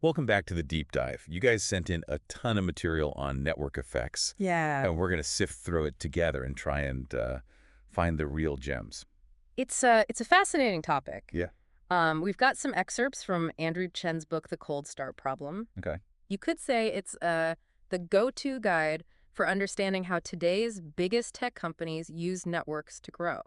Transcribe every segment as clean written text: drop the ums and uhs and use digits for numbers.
Welcome back to the deep dive. You guys sent in a ton of material on network effects, Yeah. and we're going to sift through it together and try and find the real gems. It's a fascinating topic. Yeah. We've got some excerpts from Andrew Chen's book, The Cold Start Problem. Okay. You could say it's the go-to guide for understanding how today's biggest tech companies use networks to grow.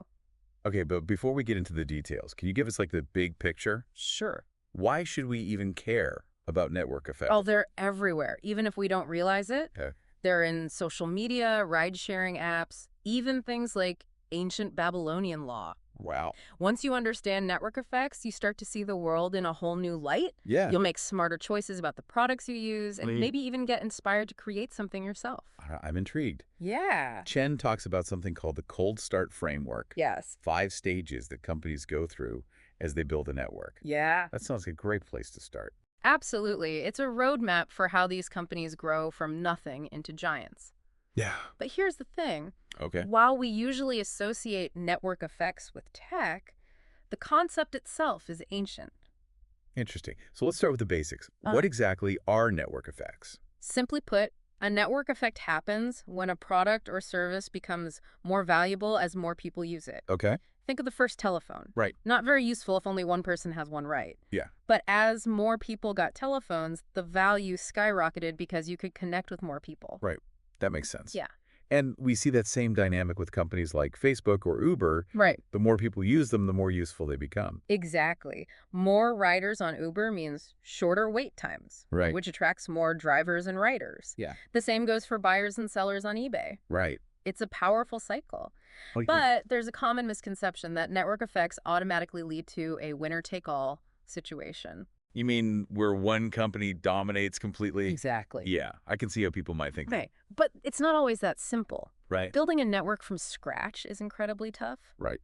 Okay, but before we get into the details, can you give us like the big picture? Sure. Why should we even care about network effects? Oh, they're everywhere, even if we don't realize it. Okay. They're in social media, ride-sharing apps, even things like ancient Babylonian law. Wow. Once you understand network effects, you start to see the world in a whole new light. Yeah. You'll make smarter choices about the products you use and maybe even get inspired to create something yourself. I'm intrigued. Yeah. Chen talks about something called the cold start framework. Yes. 5 stages that companies go through as they build a network. Yeah. That sounds like a great place to start. Absolutely. It's a roadmap for how these companies grow from nothing into giants. Yeah. But here's the thing. Okay. While we usually associate network effects with tech, the concept itself is ancient. Interesting. So let's start with the basics. Uh. What exactly are network effects? Simply put, a network effect happens when a product or service becomes more valuable as more people use it. Okay. Think of the first telephone. Right. Not very useful if only one person has one, right? Yeah. But as more people got telephones, the value skyrocketed because you could connect with more people. Right. That makes sense. Yeah. And we see that same dynamic with companies like Facebook or Uber. Right. The more people use them, the more useful they become. Exactly. More riders on Uber means shorter wait times, Right. which attracts more drivers and riders. Yeah. The same goes for buyers and sellers on eBay. Right. It's a powerful cycle. Oh, But there's a common misconception that network effects automatically lead to a winner-take-all situation. you mean where one company dominates completely? Exactly. Yeah. I can see how people might think that. Right. But it's not always that simple. Right. Building a network from scratch is incredibly tough. Right.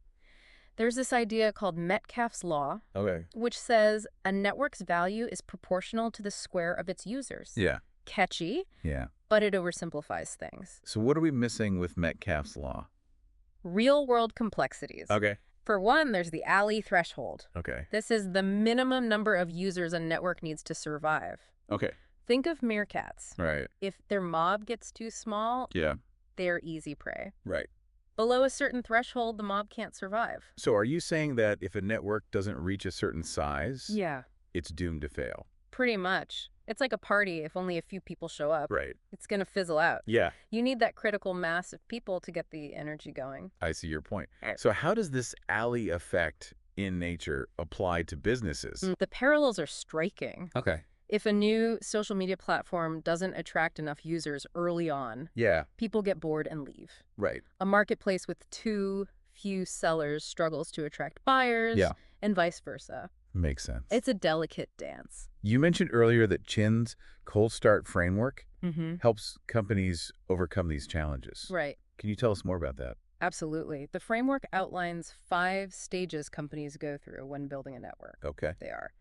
There's this idea called Metcalfe's law, Okay. which says a network's value is proportional to the square of its users. Yeah. Catchy, Yeah. but it oversimplifies things. So what are we missing with Metcalfe's law? Real-world complexities. Okay. For one, there's the alley threshold. Okay. This is the minimum number of users a network needs to survive. Okay. Think of meerkats. Right. If their mob gets too small, Yeah. they're easy prey. Right. Below a certain threshold, the mob can't survive. So are you saying that if a network doesn't reach a certain size, Yeah. it's doomed to fail? Pretty much. It's like a party. If only a few people show up, Right. it's going to fizzle out. Yeah. You need that critical mass of people to get the energy going. I see your point. Right. So how does this alley effect in nature apply to businesses? The parallels are striking. Okay. If a new social media platform doesn't attract enough users early on, Yeah. people get bored and leave. Right. A marketplace with too few sellers struggles to attract buyers, Yeah. and vice versa. Makes sense. It's a delicate dance. You mentioned earlier that Chen's cold start framework Mm-hmm. helps companies overcome these challenges. Right. Can you tell us more about that? Absolutely. The framework outlines 5 stages companies go through when building a network. Okay. They are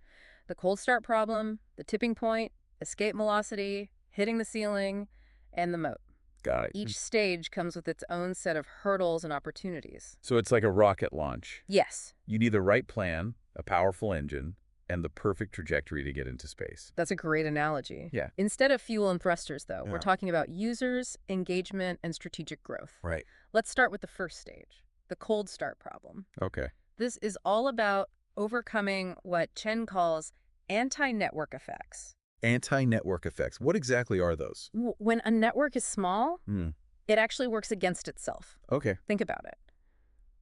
the cold start problem, the tipping point, escape velocity, hitting the ceiling, and the moat. Got it. Each stage comes with its own set of hurdles and opportunities. So it's like a rocket launch. Yes, You need the right plan, a powerful engine, and the perfect trajectory to get into space. that's a great analogy. Yeah. Instead of fuel and thrusters, though, Yeah. we're talking about users, engagement, and strategic growth. Right. Let's start with the first stage, the cold start problem. Okay. This is all about overcoming what Chen calls anti-network effects. Anti-network effects. What exactly are those? When a network is small, Hmm. it actually works against itself. Okay. Think about it.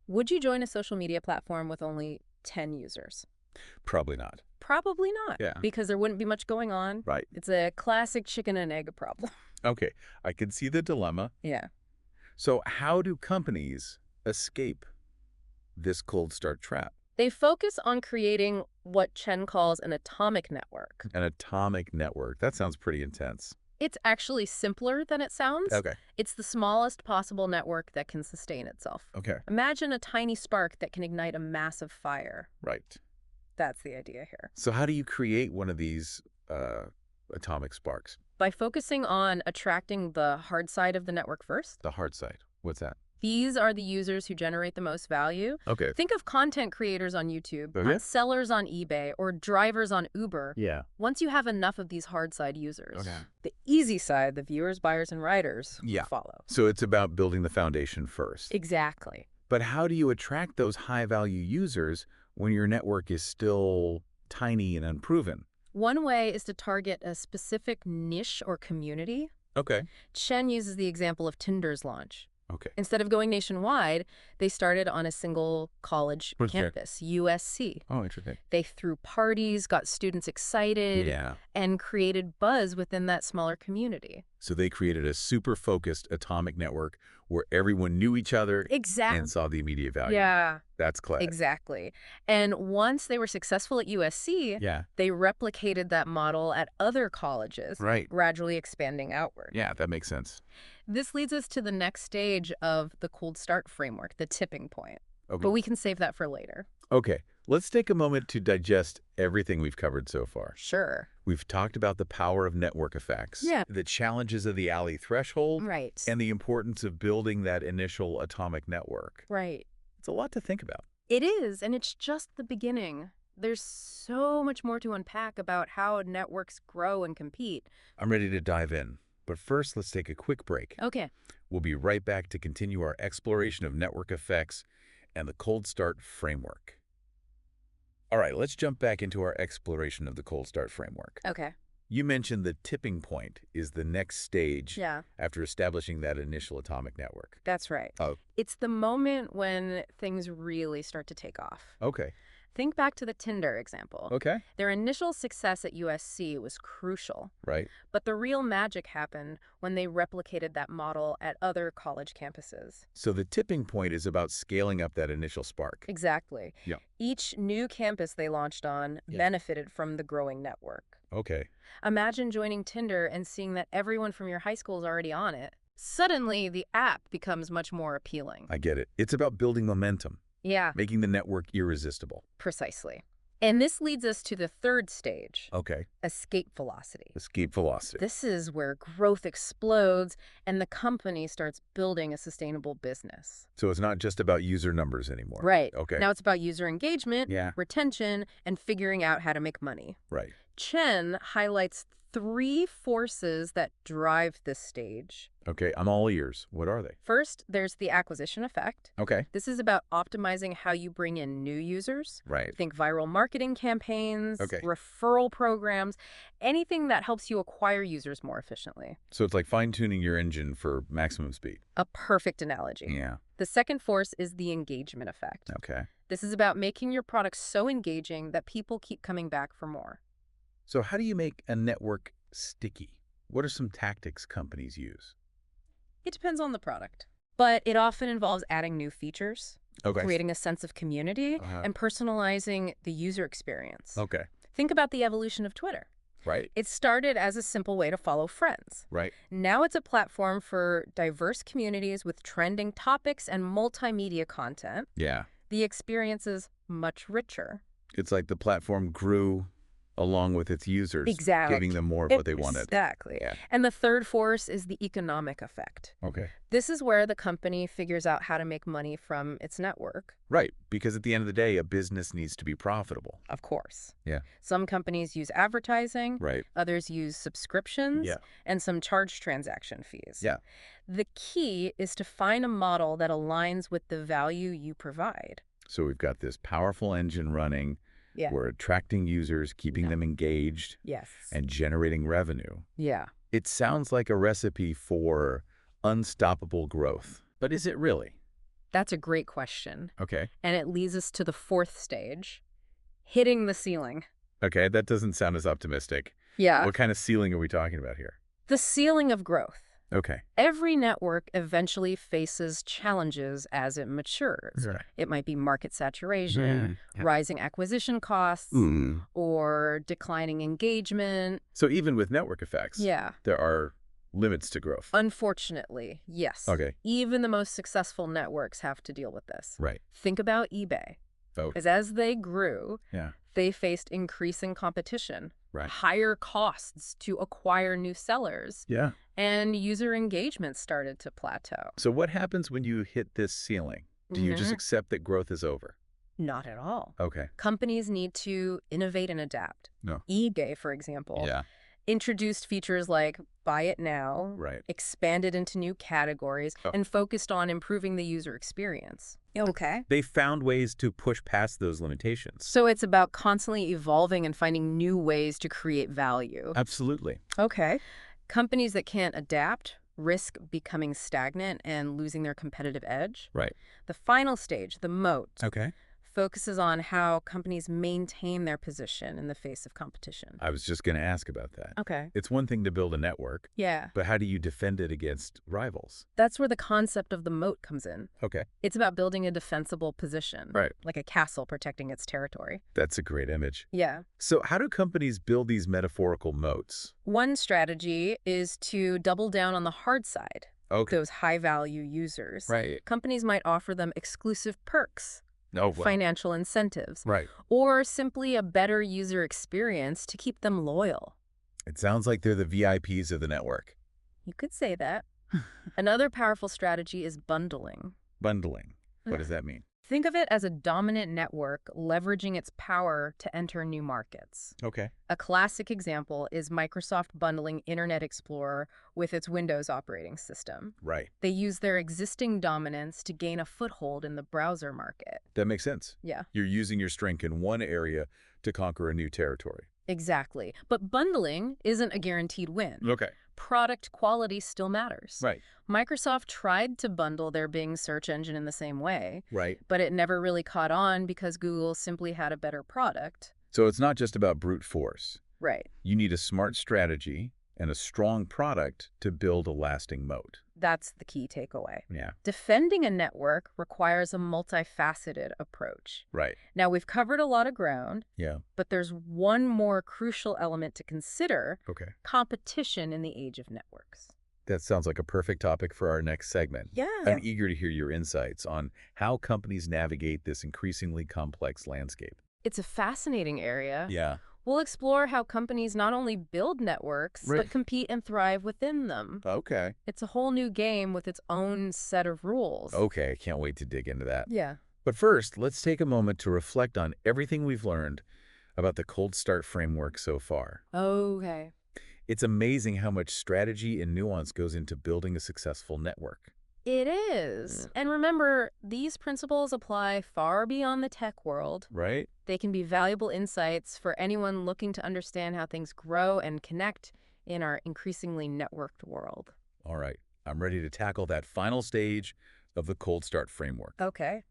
Would you join a social media platform with only 10 users? Probably not. Probably not. Yeah. Because there wouldn't be much going on. Right. It's a classic chicken and egg problem. Okay. I can see the dilemma. Yeah. So how do companies escape this cold start trap? They focus on creating what Chen calls an atomic network. An atomic network. That sounds pretty intense. It's actually simpler than it sounds. Okay. It's the smallest possible network that can sustain itself. Okay. Imagine a tiny spark that can ignite a massive fire. Right. That's the idea here. So how do you create one of these atomic sparks? By focusing on attracting the hard side of the network first, The hard side. What's that? These are the users who generate the most value. Okay. Think of content creators on YouTube, Okay. not sellers on eBay, or drivers on Uber. Yeah. Once you have enough of these hard side users, Okay. the easy side, the viewers, buyers, and writers, Yeah. follow. So it's about building the foundation first. Exactly. But how do you attract those high-value users when your network is still tiny and unproven? One way is to target a specific niche or community. Okay. Chen uses the example of Tinder's launch. Okay. Instead of going nationwide, they started on a single college Okay. campus, USC. Oh, interesting. They threw parties, got students excited, Yeah. and created buzz within that smaller community. So they created a super focused atomic network where everyone knew each other Exactly. and saw the immediate value. Yeah, That's class. exactly. And once they were successful at USC, Yeah. they replicated that model at other colleges, Right. gradually expanding outward. Yeah, that makes sense. This leads us to the next stage of the cold start framework, the tipping point. Okay. But we can save that for later. Okay. Let's take a moment to digest everything we've covered so far. Sure. We've talked about the power of network effects, Yeah. the challenges of the alley threshold, Right. and the importance of building that initial atomic network. Right. It's a lot to think about. It is, and it's just the beginning. There's so much more to unpack about how networks grow and compete. I'm ready to dive in. But first, let's take a quick break. Okay. We'll be right back to continue our exploration of network effects and the cold start framework. All right, let's jump back into our exploration of the cold start framework. Okay. You mentioned the tipping point is the next stage Yeah, after establishing that initial atomic network. that's right. Oh. It's the moment when things really start to take off. Okay. Think back to the Tinder example. Okay. Their initial success at USC was crucial, Right. but the real magic happened when they replicated that model at other college campuses. So the tipping point is about scaling up that initial spark. Exactly. Yeah. Each new campus they launched on Yeah. benefited from the growing network. Okay. Imagine joining Tinder and seeing that everyone from your high school is already on it. Suddenly, the app becomes much more appealing. I get it. It's about building momentum, Yeah, making the network irresistible. precisely. And this leads us to the third stage, Okay. escape velocity. Escape velocity. This is where growth explodes and the company starts building a sustainable business. So it's not just about user numbers anymore. Right. Okay. Now it's about user engagement, Yeah. retention, and figuring out how to make money. Right. Chen highlights 3 forces that drive this stage. Okay. I'm all ears. What are they? First, there's the acquisition effect. Okay. This is about optimizing how you bring in new users. Right. Think viral marketing campaigns, Okay. referral programs, anything that helps you acquire users more efficiently. So it's like fine-tuning your engine for maximum speed. A perfect analogy. Yeah. The second force is the engagement effect. Okay. This is about making your product so engaging that people keep coming back for more. So how do you make a network sticky? What are some tactics companies use? It depends on the product, but it often involves adding new features, Okay. creating a sense of community, Uh-huh. and personalizing the user experience. Okay. Think about the evolution of Twitter. Right. It started as a simple way to follow friends. Right. Now it's a platform for diverse communities with trending topics and multimedia content. Yeah. The experience is much richer. It's like the platform grew along with its users, Exactly. giving them more of what they wanted. Exactly. Yeah. And the third force is the economic effect. Okay. This is where the company figures out how to make money from its network. Right. Because at the end of the day, a business needs to be profitable. Of course. Yeah. Some companies use advertising, Right. others use subscriptions, Yeah. and some charge transaction fees. Yeah. The key is to find a model that aligns with the value you provide. So we've got this powerful engine running. Yeah. We're attracting users, keeping Yeah. them engaged, Yes. and generating revenue. Yeah. It sounds like a recipe for unstoppable growth. But is it really? That's a great question. Okay. And it leads us to the fourth stage, hitting the ceiling. Okay, that doesn't sound as optimistic. Yeah. What kind of ceiling are we talking about here? The ceiling of growth. Okay. Every network eventually faces challenges as it matures. Right. It might be market saturation, rising acquisition costs, or declining engagement. So even with network effects, Yeah. there are limits to growth. Unfortunately, yes. Okay. Even the most successful networks have to deal with this. Right. Think about eBay. Oh, is as they grew, yeah. they faced increasing competition, Right. higher costs to acquire new sellers, Yeah. and user engagement started to plateau. So what happens when you hit this ceiling? Do you just Mhm. accept that growth is over? Not at all. Okay. Companies need to innovate and adapt. No. eBay, for example, Yeah. introduced features like buy it now, Right. expanded into new categories, Oh. and focused on improving the user experience. Okay. They found ways to push past those limitations. So it's about constantly evolving and finding new ways to create value. Absolutely. Okay. Companies that can't adapt risk becoming stagnant and losing their competitive edge. Right. The final stage, the moat, Okay. focuses on how companies maintain their position in the face of competition. I was just going to ask about that. Okay. It's one thing to build a network, Yeah. but how do you defend it against rivals? That's where the concept of the moat comes in. Okay. It's about building a defensible position, Right. like a castle protecting its territory. That's a great image. Yeah. So how do companies build these metaphorical moats? One strategy is to double down on the hard side, Okay. those high-value users. Right. Companies might offer them exclusive perks, Oh, well. financial incentives, Right. or simply a better user experience to keep them loyal. It sounds like they're the VIPs of the network. You could say that. Another powerful strategy is bundling. Bundling. What does that mean? Think of it as a dominant network leveraging its power to enter new markets. Okay. A classic example is Microsoft bundling Internet Explorer with its Windows operating system. Right. They use their existing dominance to gain a foothold in the browser market. That makes sense. Yeah, You're using your strength in one area to conquer a new territory. exactly. But bundling isn't a guaranteed win. Okay. Product quality still matters. Right. Microsoft tried to bundle their Bing search engine in the same way, Right. but it never really caught on because Google simply had a better product. So it's not just about brute force. Right. You need a smart strategy and a strong product to build a lasting moat. That's the key takeaway. Yeah. Defending a network requires a multifaceted approach. Right. Now, we've covered a lot of ground, Yeah. but there's one more crucial element to consider: Okay. competition in the age of networks. That sounds like a perfect topic for our next segment. Yeah. I'm eager to hear your insights on how companies navigate this increasingly complex landscape. It's a fascinating area. Yeah. We'll explore how companies not only build networks, Right. but compete and thrive within them. Okay. It's a whole new game with its own set of rules. Okay, I can't wait to dig into that. Yeah. But first, let's take a moment to reflect on everything we've learned about the cold start framework so far. Okay. It's amazing how much strategy and nuance goes into building a successful network. It is. And remember, these principles apply far beyond the tech world. Right? They can be valuable insights for anyone looking to understand how things grow and connect in our increasingly networked world. All right, I'm ready to tackle that final stage of the cold start framework. Okay.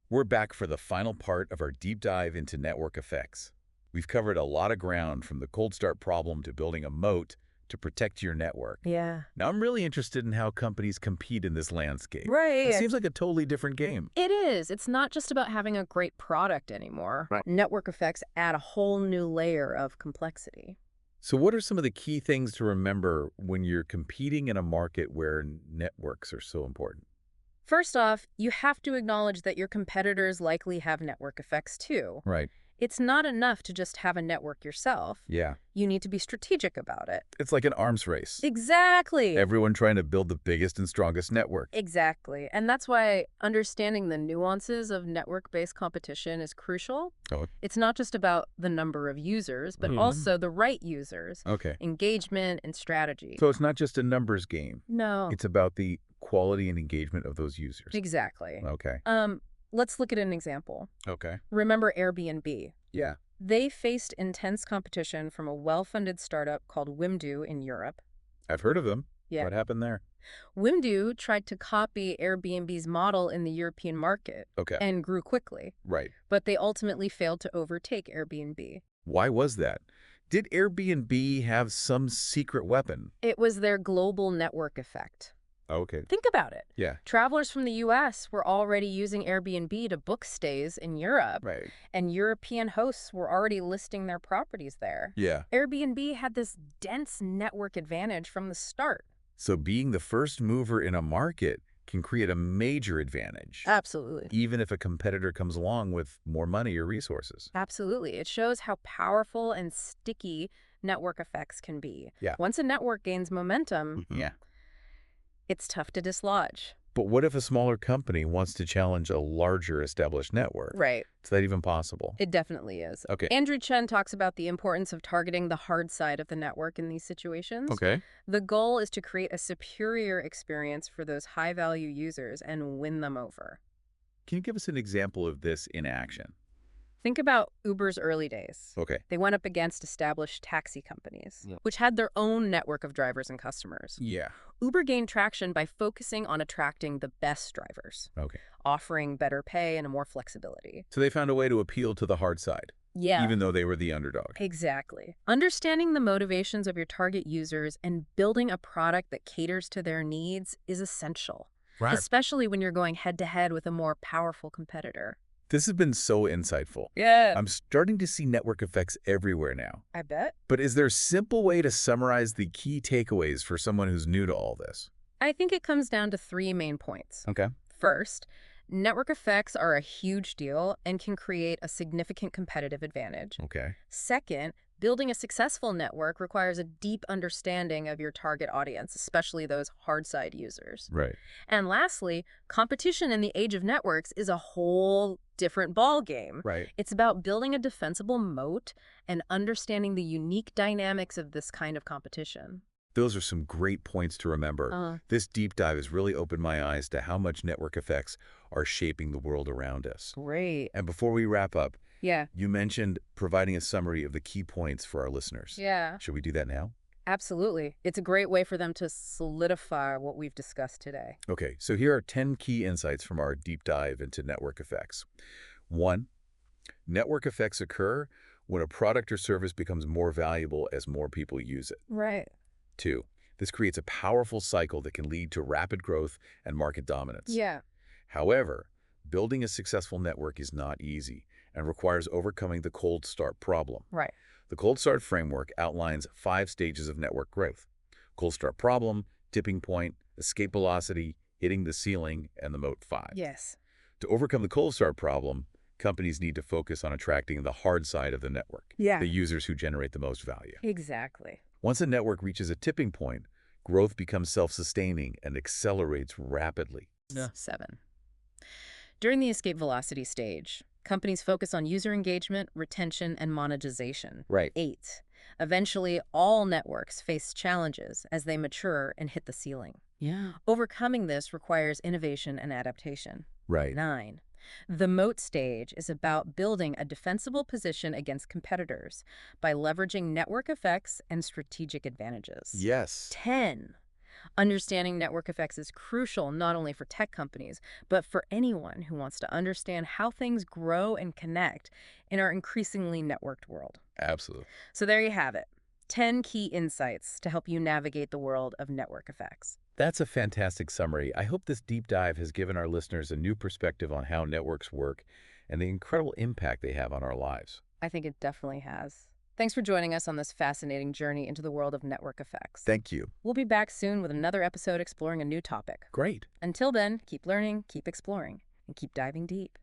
We're back for the final part of our deep dive into network effects. We've covered a lot of ground, from the cold start problem to building a moat to protect your network. Yeah. Now, I'm really interested in how companies compete in this landscape. Right. It seems like a totally different game. It is. It's not just about having a great product anymore. Right. Network effects add a whole new layer of complexity. So what are some of the key things to remember when you're competing in a market where networks are so important? First off, you have to acknowledge that your competitors likely have network effects too. Right. It's not enough to just have a network yourself. Yeah. You need to be strategic about it. It's like an arms race. Exactly. Everyone trying to build the biggest and strongest network. Exactly. And that's why understanding the nuances of network-based competition is crucial. Oh. It's not just about the number of users, but also the right users, Okay. engagement, and strategy. So it's not just a numbers game. No. It's about the quality and engagement of those users. Exactly. Okay. Let's look at an example. Okay. Remember Airbnb? Yeah. They faced intense competition from a well-funded startup called Wimdu in Europe. I've heard of them. Yeah. What happened there? Wimdu tried to copy Airbnb's model in the European market Okay. and grew quickly, Right. but they ultimately failed to overtake Airbnb. Why was that? Did Airbnb have some secret weapon? It was their global network effect. Okay. Think about it. Yeah. Travelers from the US were already using Airbnb to book stays in Europe, Right. and European hosts were already listing their properties there. Yeah. Airbnb had this dense network advantage from the start. So being the first mover in a market can create a major advantage, Absolutely. even if a competitor comes along with more money or resources. Absolutely. It shows how powerful and sticky network effects can be. Yeah. Once a network gains momentum, Yeah. it's tough to dislodge. But what if a smaller company wants to challenge a larger established network? Right. Is that even possible? It definitely is. Okay. Andrew Chen talks about the importance of targeting the hard side of the network in these situations. Okay. The goal is to create a superior experience for those high-value users and win them over. Can you give us an example of this in action? Think about Uber's early days. Okay. They went up against established taxi companies, Yeah. which had their own network of drivers and customers. Yeah. Uber gained traction by focusing on attracting the best drivers, Okay. offering better pay and more flexibility. So they found a way to appeal to the hard side, Yeah. even though they were the underdog. Exactly. Understanding the motivations of your target users and building a product that caters to their needs is essential, especially when you're going head-to-head with a more powerful competitor. This has been so insightful. Yeah. I'm starting to see network effects everywhere now. I bet. But is there a simple way to summarize the key takeaways for someone who's new to all this? I think it comes down to 3 main points. Okay. First, network effects are a huge deal and can create a significant competitive advantage. Okay. Second, building a successful network requires a deep understanding of your target audience, especially those hard-side users. Right. And lastly, competition in the age of networks is a whole different ballgame. Right. It's about building a defensible moat and understanding the unique dynamics of this kind of competition. Those are some great points to remember. This deep dive has really opened my eyes to how much network effects are shaping the world around us. Great. And before we wrap up, Yeah. you mentioned providing a summary of the key points for our listeners. Yeah. Should we do that now? Absolutely. It's a great way for them to solidify what we've discussed today. Okay, so here are 10 key insights from our deep dive into network effects. 1, network effects occur when a product or service becomes more valuable as more people use it. Right. 2, this creates a powerful cycle that can lead to rapid growth and market dominance. Yeah. However, building a successful network is not easy and requires overcoming the cold start problem. Right. The cold start framework outlines 5 stages of network growth: cold start problem, tipping point, escape velocity, hitting the ceiling, and the moat 5. Yes. To overcome the cold start problem, companies need to focus on attracting the hard side of the network, Yeah. the users who generate the most value. Exactly. Once a network reaches a tipping point, growth becomes self-sustaining and accelerates rapidly. 7. During the escape velocity stage, companies focus on user engagement, retention, and monetization. Right. 8. Eventually, all networks face challenges as they mature and hit the ceiling. Yeah. Overcoming this requires innovation and adaptation. Right. 9. The moat stage is about building a defensible position against competitors by leveraging network effects and strategic advantages. Yes. 10. Understanding network effects is crucial not only for tech companies, but for anyone who wants to understand how things grow and connect in our increasingly networked world. Absolutely. So there you have it. 10 key insights to help you navigate the world of network effects. That's a fantastic summary. I hope this deep dive has given our listeners a new perspective on how networks work and the incredible impact they have on our lives. I think it definitely has. Thanks for joining us on this fascinating journey into the world of network effects. Thank you. We'll be back soon with another episode exploring a new topic. Great. Until then, keep learning, keep exploring, and keep diving deep.